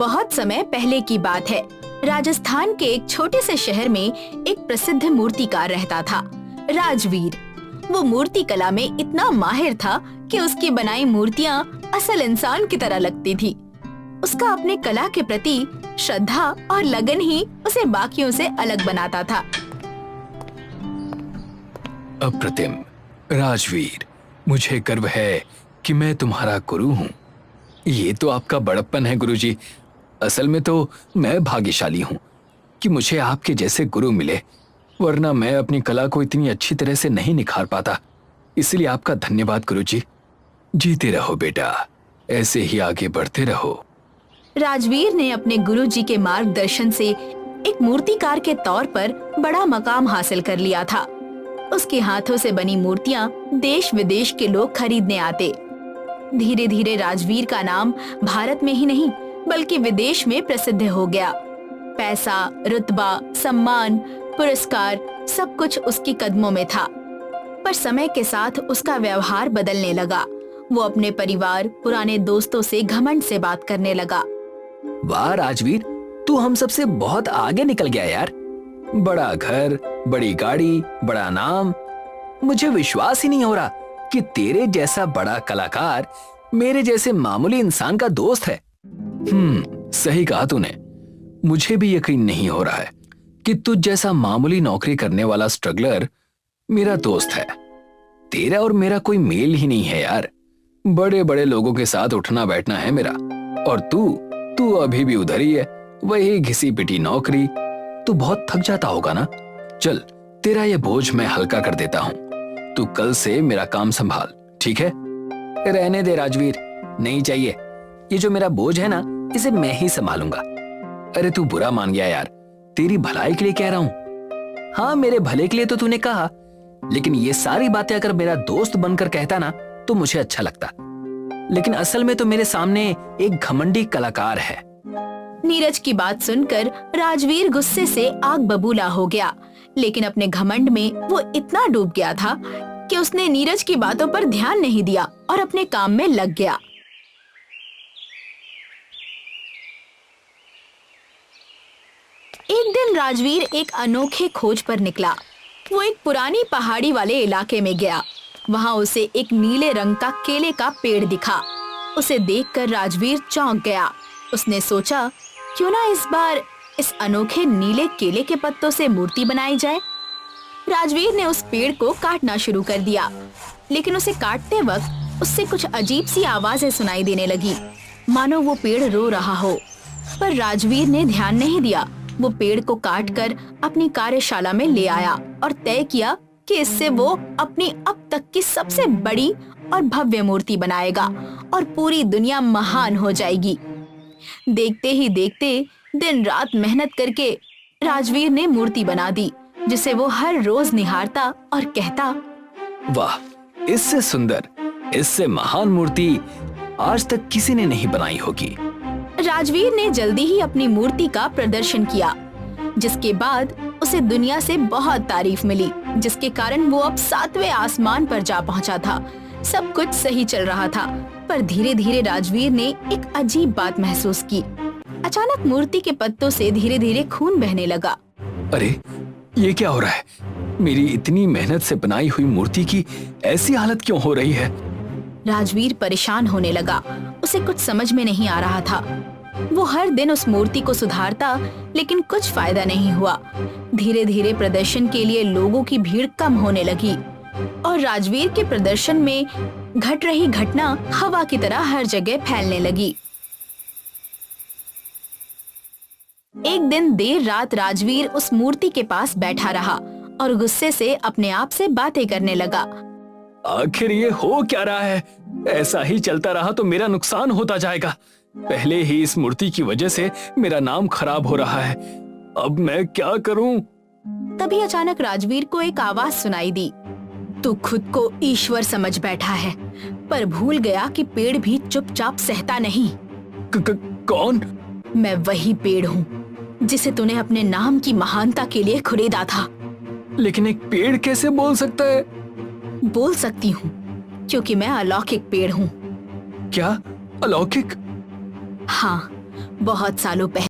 बहुत समय पहले की बात है। राजस्थान के एक छोटे से शहर में एक प्रसिद्ध मूर्तिकार रहता था, राजवीर। वो मूर्ति कला में इतना माहिर था कि उसकी बनाई मूर्तियाँ असल इंसान की तरह लगती थी। उसका अपने कला के प्रति श्रद्धा और लगन ही उसे बाकियों से अलग बनाता था। अप्रतिम राजवीर, मुझे गर्व है कि मैं तुम्हारा गुरु हूँ। ये तो आपका बड़प्पन है गुरुजी। असल में तो मैं भाग्यशाली हूँ कि मुझे आपके जैसे गुरु मिले, वरना मैं अपनी कला को इतनी अच्छी तरह से नहीं निखार पाता। इसलिए आपका धन्यवाद गुरुजी। जीते रहो बेटा, ऐसे ही आगे बढ़ते रहो। राजवीर ने अपने गुरुजी के मार्गदर्शन से एक मूर्तिकार के तौर पर बड़ा मकाम हासिल कर लिया था। उसके हाथों से बनी मूर्तियां देश विदेश के लोग खरीदने आते। धीरे धीरे राजवीर का नाम भारत में ही नहीं बल्कि विदेश में प्रसिद्ध हो गया। पैसा, रुतबा, सम्मान, पुरस्कार सब कुछ उसकी कदमों में था। पर समय के साथ उसका व्यवहार बदलने लगा। वो अपने परिवार, पुराने दोस्तों से घमंड से बात करने लगा। वाह राजवीर, तू हम सबसे बहुत आगे निकल गया यार। बड़ा घर, बड़ी गाड़ी, बड़ा नाम। मुझे विश्वास ही नहीं हो रहा कि तेरे जैसा बड़ा कलाकार मेरे जैसे मामूली इंसान का दोस्त है। सही कहा तूने। मुझे भी यकीन नहीं हो रहा है कि तुझ जैसा मामूली नौकरी करने वाला स्ट्रगलर मेरा दोस्त है। तेरा और मेरा कोई मेल ही नहीं है यार। बड़े बड़े लोगों के साथ उठना बैठना है मेरा, और तू अभी भी उधर ही है, वही घिसी पिटी नौकरी। तू बहुत थक जाता होगा ना। चल, तेरा ये बोझ मैं हल्का कर देता हूँ। तू कल से मेरा काम संभाल, ठीक है? रहने दे राजवीर, नहीं चाहिए। ये जो मेरा बोझ है ना, इसे मैं ही संभालूंगा। अरे तू बुरा मान गया यार, तेरी भलाई के लिए कह रहा हूँ। हाँ, मेरे भले के लिए तो तूने कहा, लेकिन ये सारी बातें अगर मेरा दोस्त बनकर कहता ना तो मुझे अच्छा लगता। लेकिन असल में तो मेरे सामने एक घमंडी कलाकार है। नीरज की बात सुनकर राजवीर गुस्से से आग बबूला हो गया, लेकिन अपने घमंड में वो इतना डूब गया था कि उसने नीरज की बातों पर ध्यान नहीं दिया और अपने काम में लग गया। एक दिन राजवीर एक अनोखे खोज पर निकला। वो एक पुरानी पहाड़ी वाले इलाके में गया। वहाँ उसे एक नीले रंग का केले का पेड़ दिखा। उसे देखकर राजवीर चौंक गया। उसने सोचा, क्यों ना इस बार इस अनोखे नीले केले के पत्तों से मूर्ति बनाई जाए। राजवीर ने उस पेड़ को काटना शुरू कर दिया, लेकिन उसे काटते वक्त उससे कुछ अजीब सी आवाजें सुनाई देने लगी, मानो वो पेड़ रो रहा हो। पर राजवीर ने ध्यान नहीं दिया। वो पेड़ को काटकर अपनी कार्यशाला में ले आया और तय किया कि इससे वो अपनी अब तक की सबसे बड़ी और भव्य मूर्ति बनाएगा और पूरी दुनिया महान हो जाएगी। देखते ही देखते दिन रात मेहनत करके राजवीर ने मूर्ति बना दी, जिसे वो हर रोज निहारता और कहता, वाह, इससे सुंदर, इससे महान मूर्ति आज तक किसी ने नहीं बनाई होगी। राजवीर ने जल्दी ही अपनी मूर्ति का प्रदर्शन किया, जिसके बाद उसे दुनिया से बहुत तारीफ मिली, जिसके कारण वो अब 7वें आसमान पर जा पहुंचा था। सब कुछ सही चल रहा था, पर धीरे धीरे राजवीर ने एक अजीब बात महसूस की। अचानक मूर्ति के पत्तों से धीरे धीरे खून बहने लगा। अरे, ये क्या हो रहा है? मेरी इतनी मेहनत से बनाई हुई मूर्ति की ऐसी हालत क्यों हो रही है? राजवीर परेशान होने लगा। उसे कुछ समझ में नहीं आ रहा था। वो हर दिन उस मूर्ति को सुधारता, लेकिन कुछ फायदा नहीं हुआ। धीरे धीरे प्रदर्शन के लिए लोगों की भीड़ कम होने लगी और राजवीर के प्रदर्शन में घट रही घटना हवा की तरह हर जगह फैलने लगी। एक दिन देर रात राजवीर उस मूर्ति के पास बैठा रहा और गुस्से से अपने आप से बातें करने लगा। आखिर ये हो क्या रहा है? ऐसा ही चलता रहा तो मेरा नुकसान होता जाएगा। पहले ही इस मूर्ति की वजह से मेरा नाम खराब हो रहा है। अब मैं क्या करूं? तभी अचानक राजवीर को एक आवाज सुनाई दी। तू खुद को ईश्वर समझ बैठा है, पर भूल गया कि पेड़ भी चुपचाप सहता नहीं। कौन? मैं वही पेड़ हूँ जिसे तूने अपने नाम की महानता के लिए खुरेदा था। लेकिन एक पेड़ कैसे बोल सकता है? बोल सकती हूँ, क्योंकि मैं अलौकिक पेड़ हूँ। क्या अलौकिक? हाँ, बहुत सालों पहले